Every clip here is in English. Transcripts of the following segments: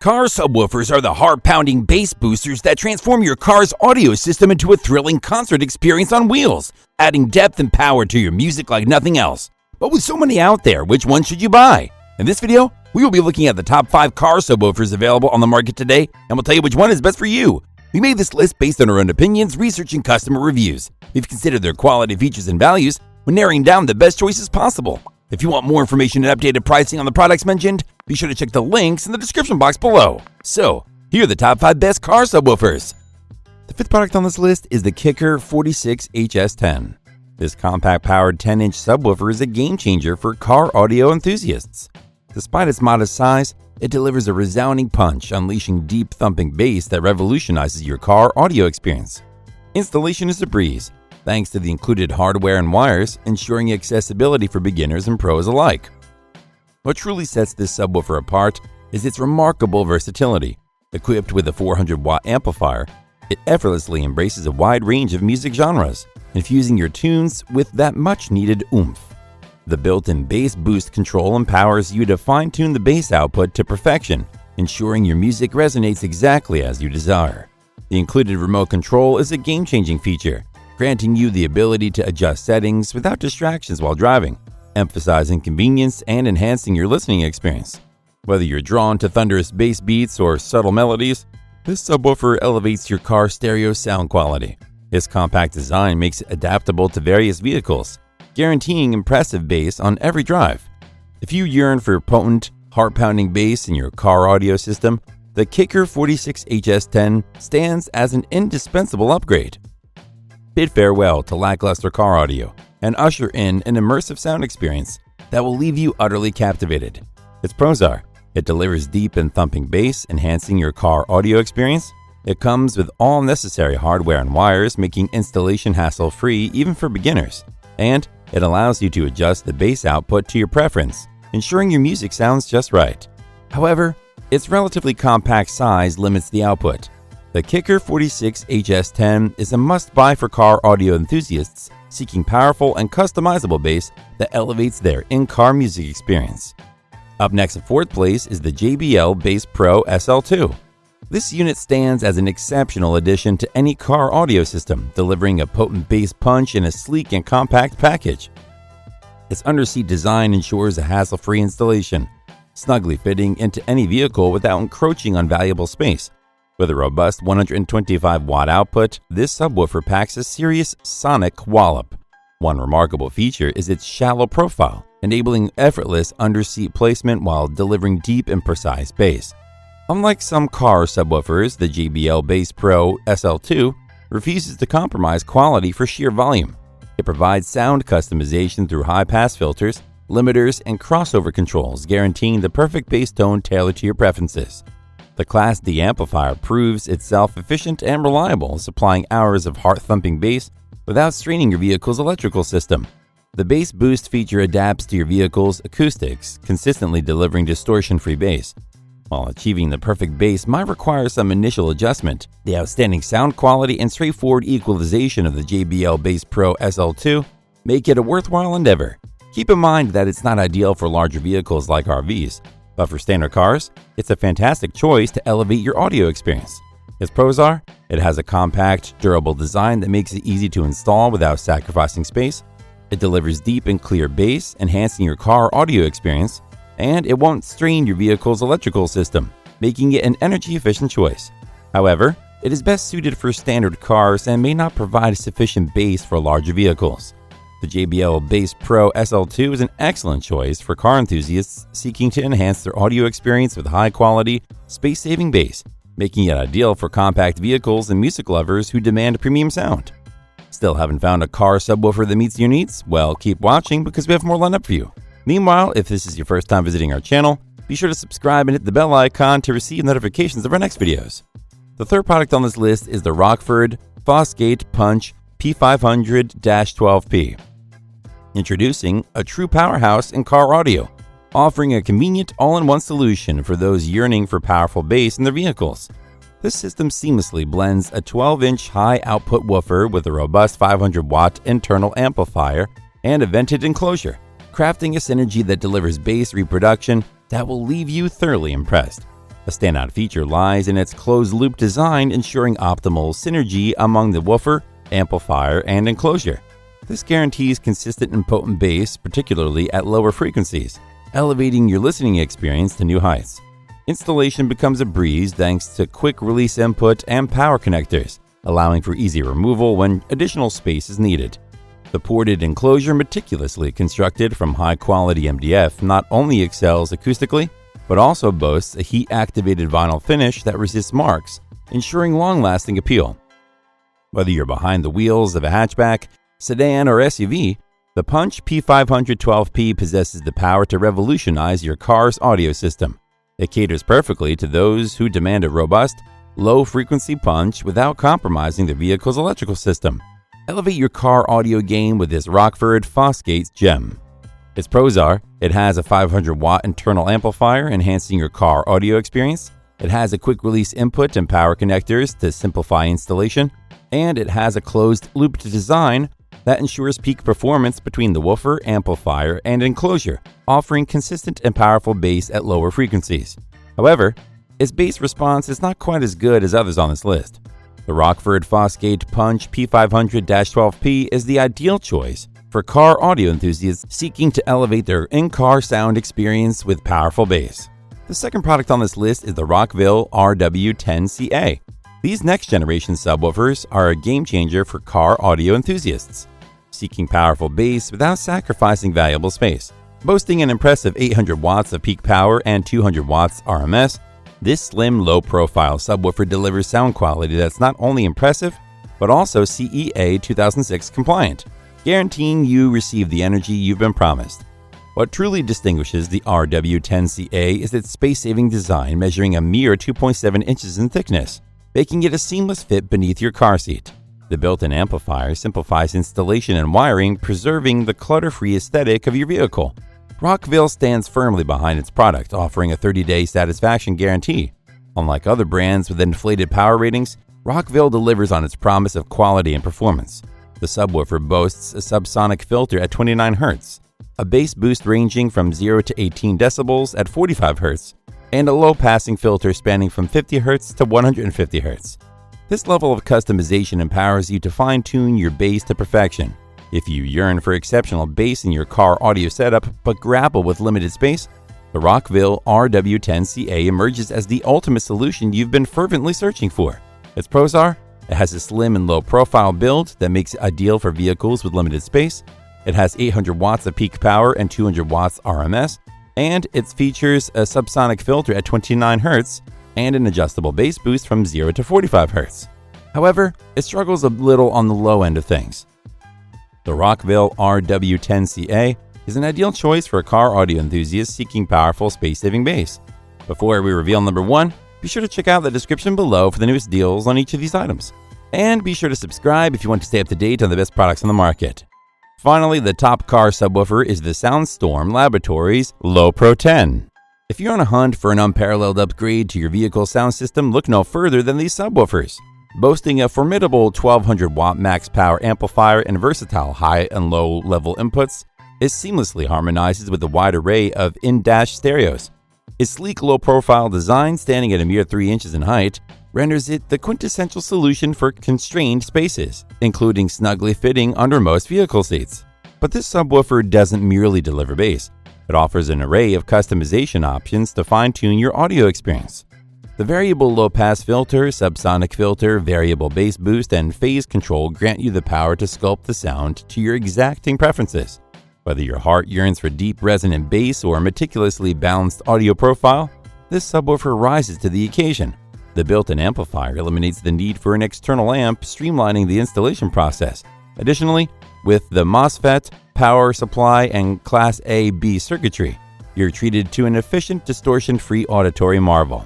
Car subwoofers are the heart-pounding bass boosters that transform your car's audio system into a thrilling concert experience on wheels, adding depth and power to your music like nothing else. But with so many out there, which one should you buy? In this video, we will be looking at the top 5 car subwoofers available on the market today, and we'll tell you which one is best for you. We made this list based on our own opinions, research, and customer reviews. We've considered their quality, features, and values when narrowing down the best choices possible. If you want more information and updated pricing on the products mentioned, be sure to check the links in the description box below. So, here are the top 5 best car subwoofers. The 5th product on this list is the Kicker 46HS10. This compact-powered 10-inch subwoofer is a game-changer for car audio enthusiasts. Despite its modest size, it delivers a resounding punch, unleashing deep thumping bass that revolutionizes your car audio experience. Installation is a breeze, thanks to the included hardware and wires, ensuring accessibility for beginners and pros alike. What truly sets this subwoofer apart is its remarkable versatility. Equipped with a 400-watt amplifier, it effortlessly embraces a wide range of music genres, infusing your tunes with that much-needed oomph. The built-in bass boost control empowers you to fine-tune the bass output to perfection, ensuring your music resonates exactly as you desire. The included remote control is a game-changing feature, granting you the ability to adjust settings without distractions while driving, emphasizing convenience and enhancing your listening experience. Whether you're drawn to thunderous bass beats or subtle melodies, this subwoofer elevates your car stereo sound quality. Its compact design makes it adaptable to various vehicles, guaranteeing impressive bass on every drive. If you yearn for potent, heart-pounding bass in your car audio system, the Kicker 46HS10 stands as an indispensable upgrade. Bid farewell to lackluster car audio and usher in an immersive sound experience that will leave you utterly captivated. Its pros are: it delivers deep and thumping bass, enhancing your car audio experience. It comes with all necessary hardware and wires, making installation hassle-free even for beginners. And it allows you to adjust the bass output to your preference, ensuring your music sounds just right. However, its relatively compact size limits the output. The Kicker 46HS10 is a must-buy for car audio enthusiasts seeking powerful and customizable bass that elevates their in-car music experience. Up next in 4th place is the JBL Basspro SL2. This unit stands as an exceptional addition to any car audio system, delivering a potent bass punch in a sleek and compact package. Its underseat design ensures a hassle-free installation, snugly fitting into any vehicle without encroaching on valuable space. With a robust 125-watt output, this subwoofer packs a serious sonic wallop. One remarkable feature is its shallow profile, enabling effortless underseat placement while delivering deep and precise bass. Unlike some car subwoofers, the JBL Basspro SL2 refuses to compromise quality for sheer volume. It provides sound customization through high-pass filters, limiters, and crossover controls, guaranteeing the perfect bass tone tailored to your preferences. The Class D amplifier proves itself efficient and reliable, supplying hours of heart-thumping bass without straining your vehicle's electrical system. The bass boost feature adapts to your vehicle's acoustics, consistently delivering distortion-free bass. While achieving the perfect bass might require some initial adjustment, the outstanding sound quality and straightforward equalization of the JBL Basspro SL2 make it a worthwhile endeavor. Keep in mind that it's not ideal for larger vehicles like RVs, but for standard cars, it's a fantastic choice to elevate your audio experience. Its pros are: it has a compact, durable design that makes it easy to install without sacrificing space. It delivers deep and clear bass, enhancing your car audio experience. And it won't strain your vehicle's electrical system, making it an energy-efficient choice. However, it is best suited for standard cars and may not provide sufficient bass for larger vehicles. The JBL Basspro SL2 is an excellent choice for car enthusiasts seeking to enhance their audio experience with high-quality, space-saving bass, making it ideal for compact vehicles and music lovers who demand premium sound. Still haven't found a car subwoofer that meets your needs? Well, keep watching because we have more lined up for you. Meanwhile, if this is your first time visiting our channel, be sure to subscribe and hit the bell icon to receive notifications of our next videos. The 3rd product on this list is the Rockford Fosgate Punch P500-12P. Introducing a true powerhouse in car audio, offering a convenient all-in-one solution for those yearning for powerful bass in their vehicles. This system seamlessly blends a 12-inch high-output woofer with a robust 500-watt internal amplifier and a vented enclosure, crafting a synergy that delivers bass reproduction that will leave you thoroughly impressed. A standout feature lies in its closed-loop design, ensuring optimal synergy among the woofer, amplifier, and enclosure. This guarantees consistent and potent bass, particularly at lower frequencies, elevating your listening experience to new heights. Installation becomes a breeze thanks to quick release input and power connectors, allowing for easy removal when additional space is needed. The ported enclosure, meticulously constructed from high-quality MDF, not only excels acoustically, but also boasts a heat-activated vinyl finish that resists marks, ensuring long-lasting appeal. Whether you're behind the wheels of a hatchback, sedan, or SUV, the Punch P512P possesses the power to revolutionize your car's audio system. It caters perfectly to those who demand a robust, low-frequency punch without compromising the vehicle's electrical system. Elevate your car audio game with this Rockford Fosgate gem. Its pros are, it has a 500-watt internal amplifier enhancing your car audio experience, it has a quick-release input and power connectors to simplify installation, and it has a closed-loop design that ensures peak performance between the woofer, amplifier, and enclosure, offering consistent and powerful bass at lower frequencies. However, its bass response is not quite as good as others on this list. The Rockford Fosgate Punch P500-12P is the ideal choice for car audio enthusiasts seeking to elevate their in-car sound experience with powerful bass. The second product on this list is the Rockville RW10CA. These next-generation subwoofers are a game-changer for car audio enthusiasts seeking powerful bass without sacrificing valuable space. Boasting an impressive 800 watts of peak power and 200 watts RMS, this slim, low-profile subwoofer delivers sound quality that's not only impressive, but also CEA 2006 compliant, guaranteeing you receive the energy you've been promised. What truly distinguishes the RW10CA is its space-saving design, measuring a mere 2.7 inches in thickness, making it a seamless fit beneath your car seat. The built-in amplifier simplifies installation and wiring, preserving the clutter-free aesthetic of your vehicle. Rockville stands firmly behind its product, offering a 30-day satisfaction guarantee. Unlike other brands with inflated power ratings, Rockville delivers on its promise of quality and performance. The subwoofer boasts a subsonic filter at 29 Hz, a bass boost ranging from 0 to 18 decibels at 45 Hz, and a low-passing filter spanning from 50 Hz to 150 Hz. This level of customization empowers you to fine-tune your bass to perfection. If you yearn for exceptional bass in your car audio setup but grapple with limited space, the Rockville RW10CA emerges as the ultimate solution you've been fervently searching for. Its pros are, it has a slim and low-profile build that makes it ideal for vehicles with limited space. It has 800 watts of peak power and 200 watts RMS, and it features a subsonic filter at 29 Hz and an adjustable bass boost from 0 to 45 Hz. However, it struggles a little on the low end of things. The Rockville RW10CA is an ideal choice for car audio enthusiasts seeking powerful space-saving bass. Before we reveal number 1, be sure to check out the description below for the newest deals on each of these items. And be sure to subscribe if you want to stay up to date on the best products on the market. Finally, the top car subwoofer is the SoundStorm Laboratories Low Pro 10. If you're on a hunt for an unparalleled upgrade to your vehicle's sound system, look no further than these subwoofers. Boasting a formidable 1200-watt max power amplifier and versatile high and low level inputs, it seamlessly harmonizes with a wide array of in-dash stereos. Its sleek low-profile design, standing at a mere 3 inches in height, renders it the quintessential solution for constrained spaces, including snugly fitting under most vehicle seats. But this subwoofer doesn't merely deliver bass. It offers an array of customization options to fine-tune your audio experience. The variable low-pass filter, subsonic filter, variable bass boost, and phase control grant you the power to sculpt the sound to your exacting preferences. Whether your heart yearns for deep resonant bass or a meticulously balanced audio profile, this subwoofer rises to the occasion. The built-in amplifier eliminates the need for an external amp, streamlining the installation process. Additionally, with the MOSFET, power supply, and Class A/B circuitry, you're treated to an efficient, distortion-free auditory marvel.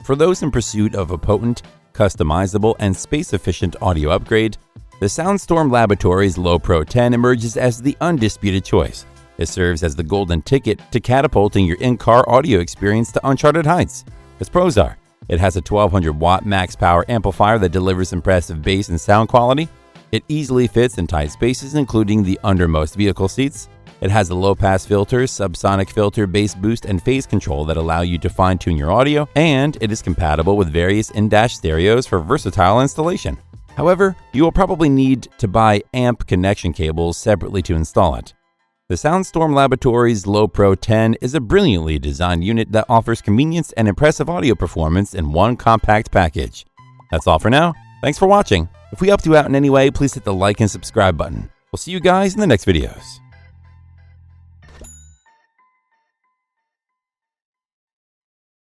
For those in pursuit of a potent, customizable, and space-efficient audio upgrade, the SoundStorm Laboratories Low Pro 10 emerges as the undisputed choice. It serves as the golden ticket to catapulting your in-car audio experience to uncharted heights. Its pros are, it has a 1200-watt max power amplifier that delivers impressive bass and sound quality. It easily fits in tight spaces, including the undermost vehicle seats. It has a low-pass filter, subsonic filter, bass boost, and phase control that allow you to fine-tune your audio, and it is compatible with various in-dash stereos for versatile installation. However, you will probably need to buy amp connection cables separately to install it. The SoundStorm Laboratories Low Pro 10 is a brilliantly designed unit that offers convenience and impressive audio performance in one compact package. That's all for now. Thanks for watching. If we helped you out in any way, please hit the like and subscribe button. We'll see you guys in the next videos.